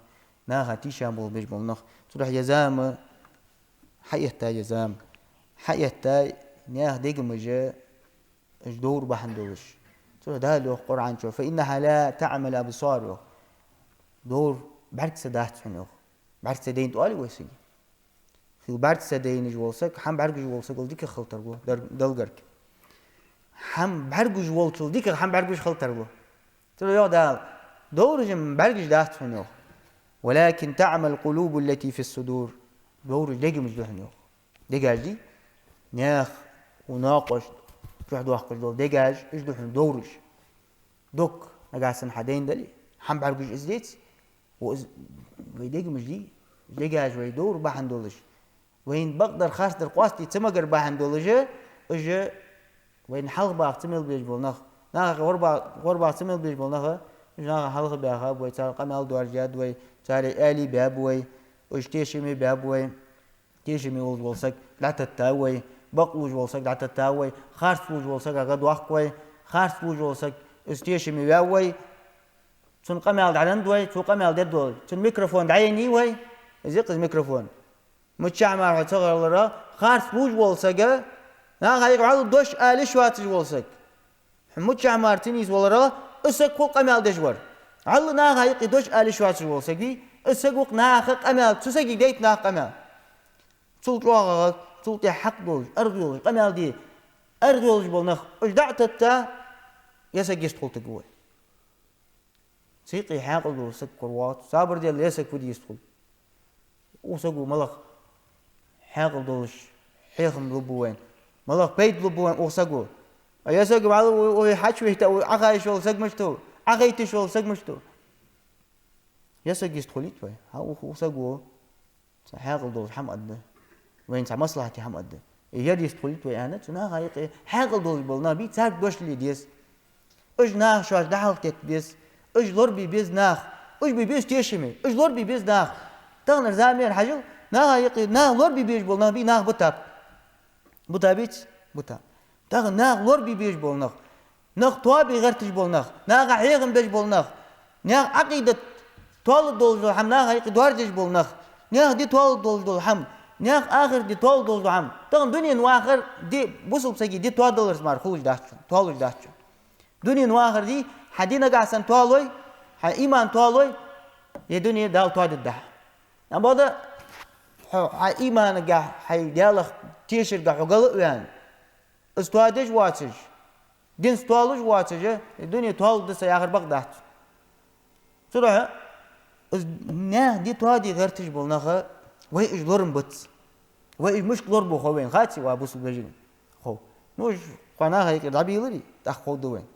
ناها تيشام بول بيج بولنخ تروح يزام حيتا يزام حيتا ناه ديج مجا اجدور بحندوش تروح ده له قرآن شوف فإنها لا تعمل أبصاره دور بعد سدات حنوخ بعد سدين تقالي ويسي في بعد سدين جوالسك حم بعد جوالسك قل ديك خلطر بو دلقرك حم برگوش ولتل دیگر حم برگوش خلطر بو ترى يا ده دورجم برگوش داشت فنيو ولكن تعمل القلوب التي في الصدور دورج دقي مش دهنيو دقاج دي ناخ وناقش واحد واحد دول دقاج ايش دهن دورج دوك نقاسن حدين دلي حم برگوش ازديت ويدقي مش دي دقاج ويدور بحندولش وين بقدر خاص در قواستي تمقر بحندولش اجا وين حلق باعتمل بيج بولنخ ناخ غربا اعتمل بيج بولنخ ناخ حلق بيها بوي تار قمال دوار جاد وي تار آلي بابوي وش تيشمي بابوي تيشمي ولد ولسك لا تتاوي بقوج ولسك لا تتاوي خارس وج ولسك قد واخوي خارس وج ولسك استيشمي بابوي تون قمال دعند وي تو قمال ددول تون ميكروفون دعيني وي زيق الميكروفون متشعمر هتغير خارس وج ولسك نا هاي قاعد دوش آلي شواتج ولسك حمود شعمار تنيس ولا اسك كل قمال دجور على نا هاي قدوش آلي شواتج ولسك دي اسك وق نا خ قمال تسك ديت نا قمال صوت واغ صوت حق دول ارجول قمال دي ارجول بولنخ اش دعت تا يسك يستقل تقول سيقي حاقل دول سك كروات صابر ديال يسك ودي يستقل وسقو ملخ حاقل دولش حيخم لبوين مالك بيت لبوان أوسقو أيسق بعض ويحشوه تو عقايش ولا سقمشتو عقايتش ولا سقمشتو يسق يستخليت وين هاو أوسقو حاقل دول حمد وين مصلحتي حمد يجي يستخليت وين أنا تنا هاي حاقل دول بالنا بيت ساق دوش لي ديس إج ناخ شو دحلت بيس إج لوربي بيز ناخ إج بيز تيشمي إج لوربي بيز ناخ تغنر زامير حاجة ناخ هاي ناخ لوربي بيج بالنا بي ناخ بتاب بوتا بيت بوتا تاغ ناغ لور بي بيج بولنخ Naq toabi gartiş bolnaq. Naqa hayğın bej bolnaq. Naq aqidat tol doldu ham naq hayqi dwarjish bolnaq. Naq di tol doldu ham. Naq ahir di tol doldu ham. Tağın dünyen waqir di busulsagi di tol dollars mar khuj dahçu. Tol dahçu. Dünyen waqir di hadina gasan toloy. Ha iman toloy. Ye dünyen dal tol dah. Ama da ha iman ga hay dialog tişir ga hugalı uyan. Istwadej watij. Din stwaluj watij. Dünyen tol da sayagir baq dahçu. Sonra ne di tol di gartish bolnaqa وي إجلورن بتس وي مش لور بو خوين خاتي وابوس بجين خو نوش قناه هيك دابيلري تاخو دوين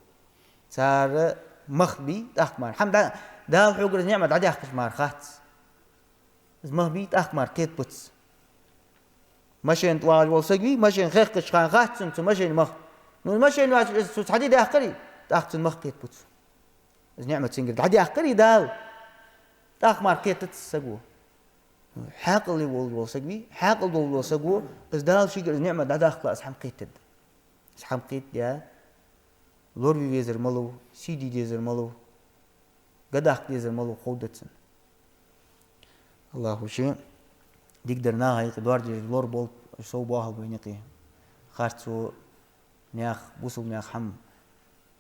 صار مخبي تاخمار حمد دا حوغر نعمه دادي اخش مار خات مخبي تاخمار كيت بتس ماشين طوال والسقي ماشين خيخ خان خات سنت ماشين مخ نو ماشين واش حديد اخري تاخت مخ كيت بتس نعمه سنجر دادي اخري دال تاخمار كيت تسقو حاقل والوسق بي حاقل والوسقو ازدال شيء نعمة دادا خلاص حمقيت حمقيت يا لور بيزر ملو سيدي ديزر ملو قداخ ديزر ملو خودتن الله شيء ديقدر ناهي قدوار دي لور بول سو باهل بينقي خارتو نياخ بوصل نياخ حم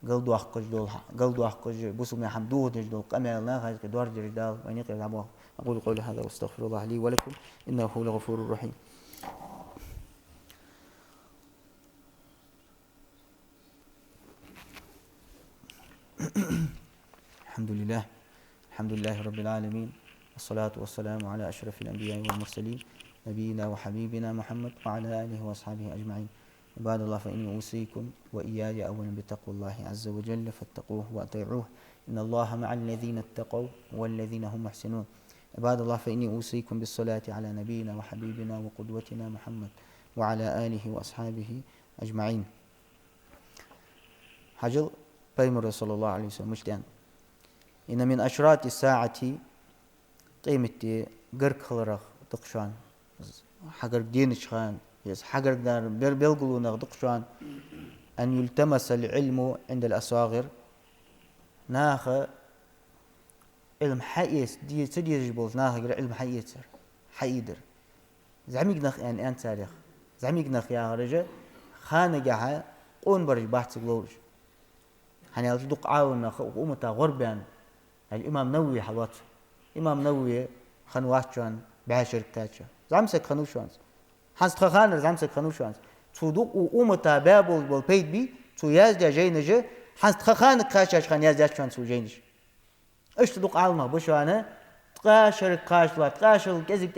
قلدو اخقج دول قلدو اخقج بوصل نياخ حم دو دول قمل ناهي قدوار دي دال بينقي لابوه أقول قولي هذا واستغفر الله لي ولكم إنه هو الغفور الرحيم. الحمد لله رب العالمين والصلاة والسلام على أشرف الأنبياء والمرسلين نبينا وحبيبنا محمد وعلى آله وأصحابه أجمعين. عباد الله فإني أوصيكم وإياي أولا بتقوى الله عز وجل فاتقوه وأطيعوه إن الله مع الذين اتقوا والذين هم محسنون. عباد الله فإني أوصيكم بالصلاة على نبينا وحبيبنا وقدوتنا محمد وعلى آله وأصحابه أجمعين. حجل بيمر صلى الله عليه وسلم مجدان إن من أشراط الساعة قيمة قرق خلرق دقشان حقر دين شخان حقر دار بيلقلون دقشان أن يلتمس العلم عند الأصاغر ناخ علم حقيس دي تدي جبوز ناهجر علم حقيسر حقيدر زعميق نخ يعني أنت تاريخ زعميق نخ يا رجال خانجها قون برج بحث جلوج هني أصدق عاون نخ وقومة غربان الإمام نووي حلوات إمام نووي خنواتشان بعشر كاتشا زعمسك خنوشانس حنس خانر زعمسك خنوشانس صدق وقومة بابل والبيت بي تو يازد جينجة حنس خان كاتشاش خان يازد شان سو جينج اشتدق علمه بشانه تقاشر كاشلات تقاشر كذب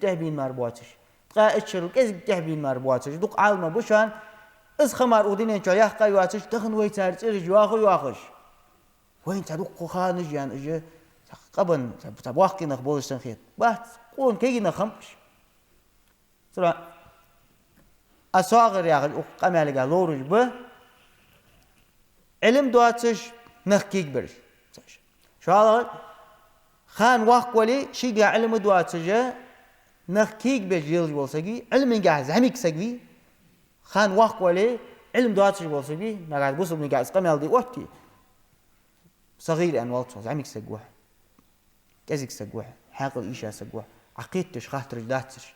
تهبين مربوطش تقاشر كذب تهبين مربوطش دق علمه بشان از خمار ودينين جا يحقا يواتش تخن ويتار ترج يواخش وين تدق خانج يعني اجي قبن تبواخي نخبولش تنخيط بات قون كي نخمش ترى أصاغر يا أخي قمالي قال لورج به علم دواتش نخكيك برش شو هذا خان واق ولي شيء قاع علم دواتش نخكيك بجيل والسقي علم جاهز هميك سقي خان واق ولي علم دواتش والسقي نقعد بوصل من قاعد قمال دي وقتي صغير أن والتوز هميك سقوه كذيك سقوه حاقل إيش سقوه عقيدتش خاطر جداتش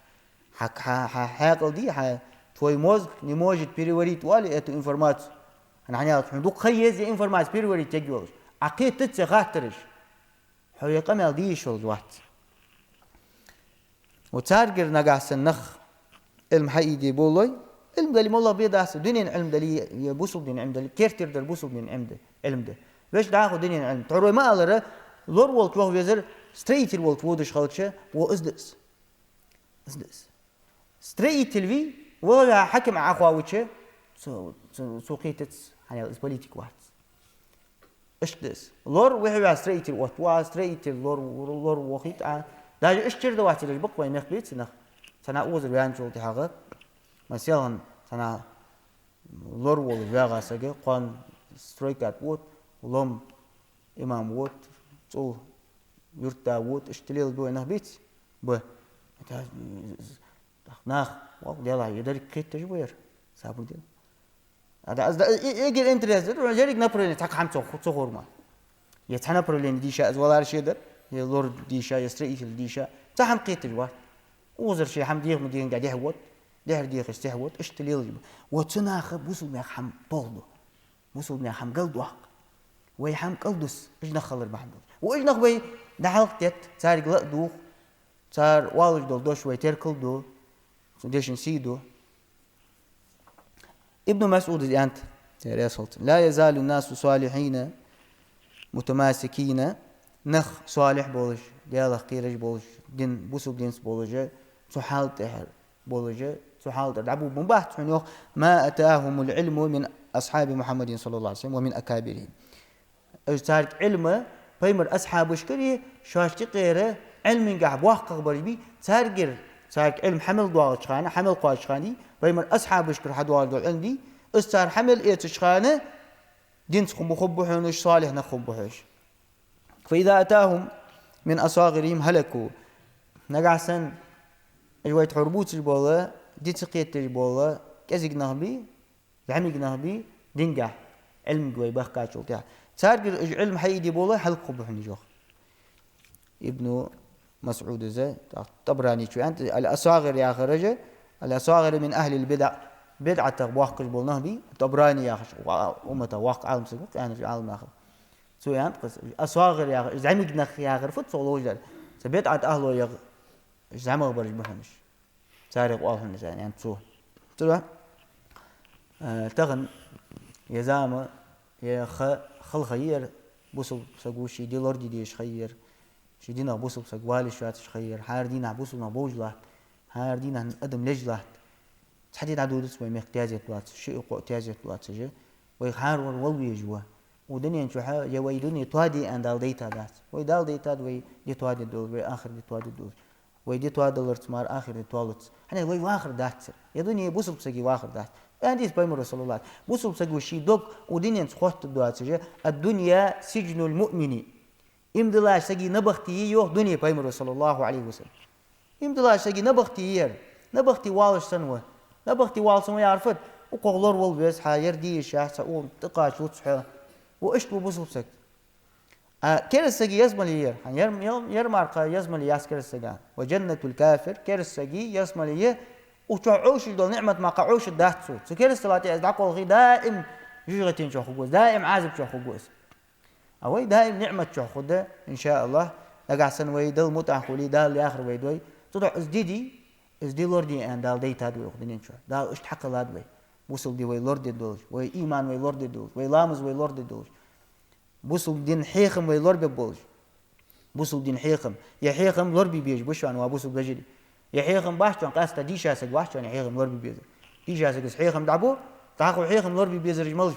حاقل دي توي موز نموجد بيروريت والي اتو انفورمات انا حنيات دوق خيز انفورمات بيروريت تجولش عقيد تتخاطرش حوي قمل دي شو الوقت وتارجر نقاس النخ علم حقيقي بولوي علم دليل والله بيداس دنيا علم دليل يبوسل دين علم دليل كيرتر در بوسل دين علم ده وش داخل دنيا علم تعرف ما قالره لور والت وهو يزر ستريت الولت وودش خالتشه وازدس ستريت الفي ولا حكم على أخواتشه سوقيتس يعني البوليتيك واحد إيش دس لور وهو ستريت الوقت وستريت لور وخيت ده إيش ترى واحد اللي بقى ينخبيت سنة أوزر بيان شو تحقق مثلاً سنة لور والجاغا سجى قان ستريكات وود ولهم إمام وود تو يرتا وود إيش تليل دو ينخبيت به ناخ والله يلا يدرك كيت تجبير سابو ديل هذا أصلا يجي إنترست رجالك نبرين تك هم تصور ما يتحنا برلين ديشة أزوالار شيدر يلور ديشة يستريح ديشة تهم قيت الوقت وزر شيء هم ديخ مدين قاعد يهود دير ديخ يستهود إيش تليل وتناخ بوصل من حم طولو بوصل من حم قلد واق وي حم قلدس إيش نخلر بحدود وإيش نخوي دحلق تيت صار قلق دوخ صار والج دول دوش وي تركل دو سوديشن سيدو ابن مسعود أنت يا رسولت لا يزال الناس صالحين متماسكين نخ صالح بولج ديالخ قيرج بولج دين بوصل دينس بولج سحال تحر بولج سحال تدعبوا بمباحث حنيوخ ما أتاهم العلم من أصحاب محمد صلى الله عليه وسلم ومن أكابرهم صارت علم بيمر أصحاب شكري شاشتي قيرة علم قاعد واقع بربي صارت علم حمل دوار شخانة حمل قواد شخاني بيمر أصحاب شكر حدوار دول عندي صار حمل إيت شخانة دين خبوحونش صالح نخبوحش فإذا أتاهم من أصاغرهم هلكوا نقعسن جويت حربوت البولا دي تقيت البولا كذي نهبي العمي نهبي دينجح علم جوي بخكاتشو تاع صار علم حيدي بولا حلق خبوحني جوخ ابن مسعود زي طبراني شو أنت الأصاغر يا خرجة الأصاغر من أهل البدع بدعة تبواق البول نهبي طبراني يا خش أمته واق عالم سبق يعني في عالم آخر سو يعني قص أصاغر يا خش زعمي جنخ يا خر فت صلوج سبدعة أهله يا زعمه برج بحنش سارق واهن يعني سو ترى تغن يا زامة يا خل خير بوصل سقوشي دي لوردي ديش خير شي دينا بوصل سقوالي شوات خير حار دينا بوصل نبوجله حار دينا أدم لجله تحديد عدود اسمه مختازة وات شيء قوتازة وات سجى ويخار والوي جوا ودنيا نشوفها يا ويدني توادي عند الديتا ذات ويدال ديتا وي دي توادي دول وي آخر دي توادي دول وي دي توادي لرت مار آخر دي توالت إحنا وي واخر ذات يا دنيا بوصل بسقي واخر ذات عندي بيمر رسول الله بوصل بسقي شيء دوك ودنيا نسخت الدوات سجى الدنيا سجن المؤمن إمدلاش سقي نبختي يوه دنيا بيمر رسول الله عليه وسلم إمدلاش سقي نبختي والش سنوه نبختي والسما يعرفت وقولور والبس حاجر دي شاحسة وتقاش وتصحى وإيش بوصل سك كرسجي يزمل يير يرمارقا يزمل ياس كرسجان وجنة الكافر كرسجي يزمل يير وتعوش دول نعمة ما قعوش الدهت صوت سكرس صلاتي أزدقوا الغي دائم جوجتين شو خبوز دائم عازب شو خبوز أوي دائم نعمة شو خده إن شاء الله لقى سنوي دل متع خولي دال لآخر ويدوي تطلع إزدي لوردي أن دال دي تادوي خدنين شو دال إيش حق لادوي وصل دي وي لوردي دولش وي إيمان وي لوردي دولش وي لامز وي لوردي دولش بوصل دين حيخم وي لوربي بولش بوصل دين حيخم يا حيخم لوربي بيج بوشان وابوصل بجري يا حيخم باشتون قاستا دي شاسك باشتون يا حيخم لوربي بيزر دي شاسك حيخم دعبو تاخو حيخم لوربي بيزر جمل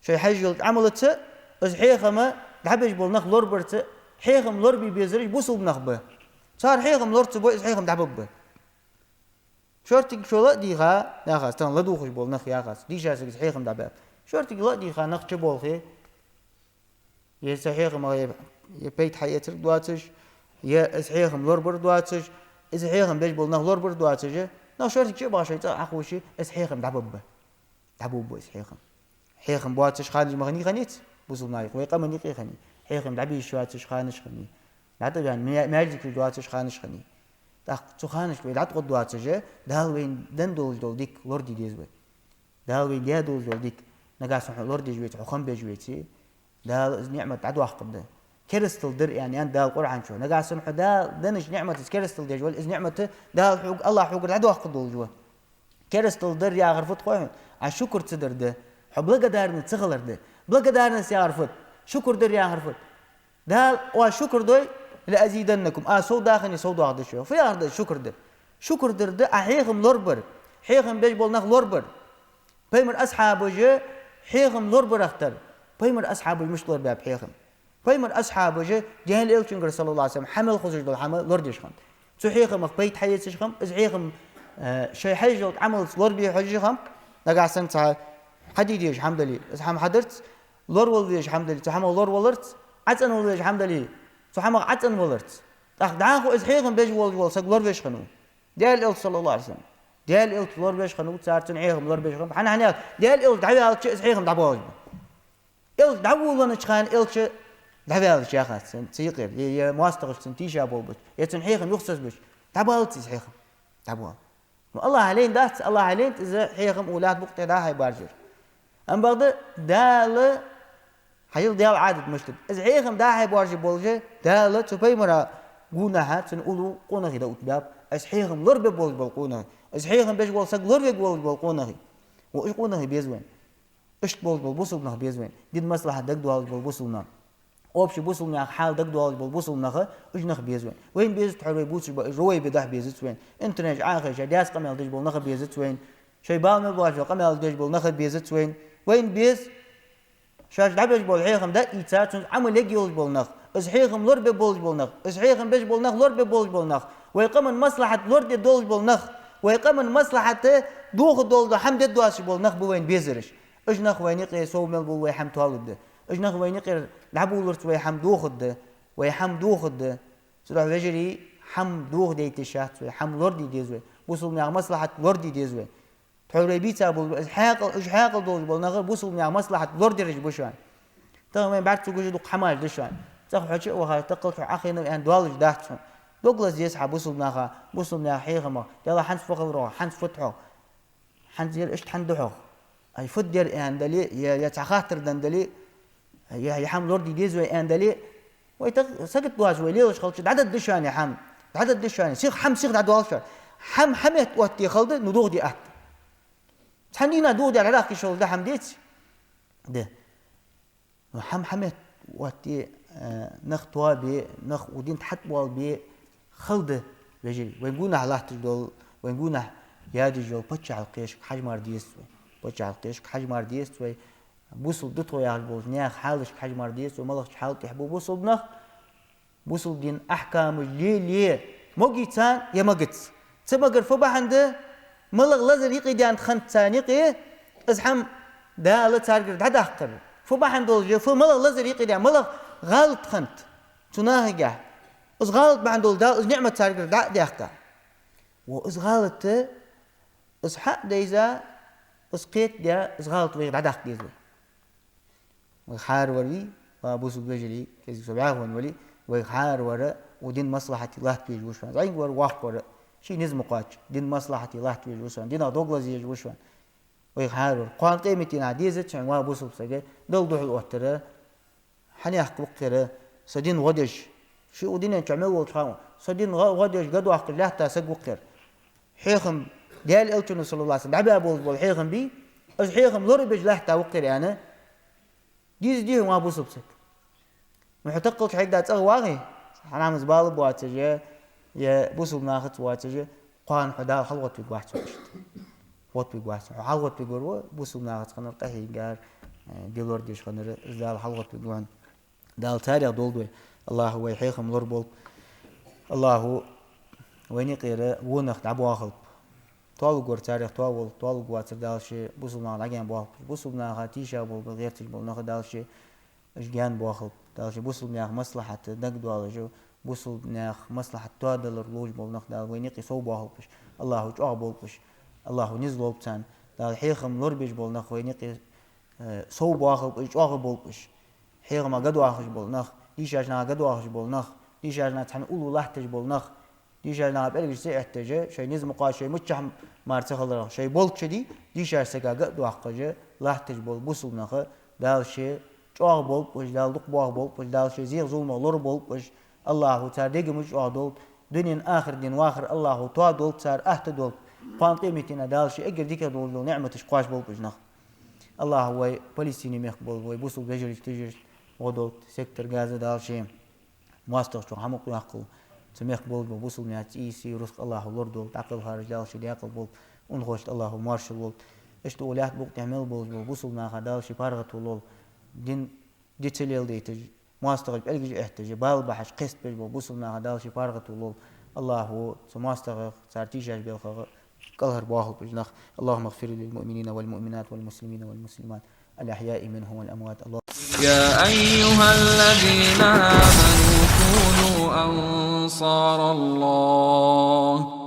شي حاجه عملت از حيخم دعبج بول نخ لوربرت حيخم لوربي بيزر بوصل بنخبه صار حيخم لورت بو حيخم دعبب شورتك شو لا دي خا يا خاص تن لا دوخش بول نخ يا خاص دي شاسك حيخم دعباب شورتك لا دي خا نخ تشبول خي يا صحيخم يا بيت حياتر دواتش يا صحيخم لوربر دواتش إذا حيخم بيج بول نخ لوربر دواتش نا شورتك شي باشي تا اخوشي صحيخم دعبب دعبوب صحيخم حيخم بواتش خارج مغني غنيت بوصل نايق ويقمني قي خني حيخم دعبي شواتش خانش خني لعطي يعني ماجيك دواتش خانش خني تاخ تو خانش بي لعط قد دواتش دال وين دن دول ديك لوردي ديزوي دال وين يا دول ديك نقاس لوردي جويت حكم بيجويتي دال نعمة عدو قبده كريستال در يعني أنت دال قرعان شو نقاس دال دنش نعمة كريستال دجول إذ نعمة دال حق الله حق العدو قبده جوا كريستال در يا غرفت خوين عالشكر تدر ده حب لقى دارنا تسخلر ده بلقى دارنا سيعرفت شكر در يا غرفت دال وشكر دوي لأزيدنكم سو داخني سو داخل شو في أرض شكر در ده أحيخم لوربر حيخم بيج بول نخ لوربر بيمر أصحابه جه حيخم لوربر أختر بيمر أصحابه مش لوربر بحيخم بيمر أصحابه جه جهل إلشنجر صلى الله عليه وسلم حمل خزج دول حمل لورديش خم سو حيخم في بيت حياتش خم إز حيخم شيء حيجل عمل لوربي حجي خم نقع سنت حديديش حمد لله إز حم حضرت لوروليش حمد لله تحمل لورولرت عتن وليش حمد لله تحمل عتن ولرت دعاخو إز حيخم بيج وول سق لوربيش خنو ديال صلى الله عليه وسلم ديال إلت لور بيش خنوت سارتن عيهم لور بيش خن حنا هناك ديال إلت دعوي على شيء عيهم دعوي إلت دعوي لنا شخان إلت دعوي على شيء خاص سيقر يا مواستغش سنتيشا بولبش يتن عيهم يخصص بش دعوي على شيء عيهم دعوي الله علين دات الله علين إذا عيهم أولاد بقطع ده هاي بارجر أم بعد دال حيل ديال عادة مشتد إذا عيهم ده هاي بارجر بولجة دال تبي مرا قونها سنقولوا قونا غدا أتباب أسحيهم لرب بول بالقونا أسحيهم بيش بول سق لرب بول بالقونا وإيش قونا بيزوين إيش بول بالبوصلنا بيزوين دي مصلحة دق دوال بالبوصلنا أوبش بوصلنا حال دق دوال بالبوصلنا إيش نخ بيزوين وين بيز تحري بوص روي بده بيزت وين أنت نج آخر شيء داس قمل دج بول نخ بيزت وين شيء بالنا بواجه قمل دج بول نخ بيزت وين بيز شاش دعبش بول عيهم ده إيتات عمل يجيول بول نخ إسحيهم لرب بولج بولنخ إسحيهم بيش بولنخ لرب بولج بولنخ ويقمن مصلحة لرد دولج بولنخ ويقمن مصلحة دوخ دولج حمد الدواش بولنخ بوين بيزرش إجنخ وينقي سومل بول ويحم توالد إجنخ وينقي لعبوا لرت ويحم دوخد ويحم دوخد سرح وجري حم دوخ ديتشات ويحم لرد ديزوي وصل مع مصلحة لرد ديزوي تحوري بيتا بول إجحاق دولج بولنخ وصل مع مصلحة لرد رج بوشان تمام بعد تقول دوق حماش دشان تاخذ شيء وها تقل في أخينا يعني دوالج داحتهم دوغلاس يسحب بوصل ناخا حيغما يلا حنس فوق الروح حنس فتحه حنس يل إيش حندحه أي فدير يعني دلي يتخاطر دندلي يحمل لوردي ديزوي يعني دلي ويتسقط دواج ويليش خلص عدد دشان يا حم عدد دشان سيخ حم سيخ عدوالش حم حمت وقت يخلد ندوغ دي أت تحنينا دو دي العراق يشغل ده حمديت ده حم حمت وقت نخ توا بي نخ ودين تحت بوال بي خلده رجل وينقولنا على تجدول وينقولنا يا رجل بتش على القيش حجم أرديس بتش على القيش حجم أرديس بوصل دتو يا رجل نياخ حالش حجم أرديس وملخ حال تحبو بوصل نخ بوصل دين أحكام ليه موجيتان يا مجت تمجر فبحنده ملغ لازم يقي دي عند خنت ثانيقي ازحم ده لا تارجر ده دحقر فبحندول جو فملغ لازم يقي دي ملغ غلط خنت تناهجه إز غلط بعندول ده إز نعمة تارجر ده دحقه وإز غلط إز حق ديزا إز قيت ده إز غلط ويغ ده دحق ديزا وخار وري وابوس بجري كذي سبعون ولي وخار ورا ودين مصلحة الله تبيج وشان زين ور واق ورا شيء نزم قاتش دين مصلحة الله تبيج وشان دين دوغلاز يج وشان وخار ور قان قيمتنا ديزت شان وابوس بسجى دول دوح الوتر حني أحكي بقرة سدين غدش شو ودين تعمل وتخاون سدين غدش قدوا أحكي له تاسق بقر حيخم ديال إلتون صلى الله عليه وسلم عبا بول حيخم بي أز حيخم لور بيج له تاوقر يعني ديز ما أبو سبسك محتقل حق ده تغواغي أنا مزبال بواتجة يا بوسو بناخت واتجة قان حدا حلوة بيقواحت وات بيقواحت حلوة بيقول بوسو بناخت خنر قهي قار ديلور ديش خنر إزدال حلوة بيقوان دال تاريخ دولدوي الله هو يحيخم لور بول الله ويني قيرة ونخ دعبو آخل طالو قور تاريخ طالو قواتر دالشي بوسو بناخت عجان بوآخل بوسو بناخت تيشا بول بغير تجبول نخ دالشي إشجان بوآخل دالشي بوسو بناخت مصلحة نقدو على جو بوسو بناخت مصلحة توادل لوج بول نخ دال ويني قي صو بوآخل بش الله جوع بول بش الله نزلو بتان دال حيخم لور بيش بول نخ ويني قي صو بوآخل بش جوع بول بش حيخم قدو آخش بول نخ ديشاجنا قدو آخش بول نخ ديشاجنا تحن أولو لحتج بول نخ ديشاجنا بأرجع سيحتجه شيء نزم قاش شيء متشح مارتخلره شيء بول شدي ديشاج سكا قدو آخجه لحتج بول بوسل نخ دال شيء جوع بول بش دال دق بوآ بول بش دال شيء زيغ ظلم لور بول بش الله تاردق مش جوع دول دنيا آخر دين واخر الله تواد دول تار أهت دول فانطيمتنا دال شيء أجر ديك دول نعمة شقاش بول بش نخ الله هو فلسطيني مخبول هو بوسل بجري تجري ودول سكتر غازة دال شيء مواستق شو حمق يحقل سميخ بول بوصل نيات إيسي رزق الله لوردو تعقل خارج دال شي دياقل بول ونخوشت الله مارشل بول اشتو وليات بوق تعمل بول بوصل ناخا دال شي بارغت ولول دين ديتليل ديتج مواستغ بألقج احتج بال بحش قسط بيج بوصل ناخا دال شي بارغت ولول الله هو سمواستغ سارتيجاج بالخغ قلهر باهل بجنخ اللهم اغفر للمؤمنين والمؤمنات والمسلمين والمسلمات الأحياء منهم والأموات الله
يا أيها الذين آمنوا كونوا أنصار الله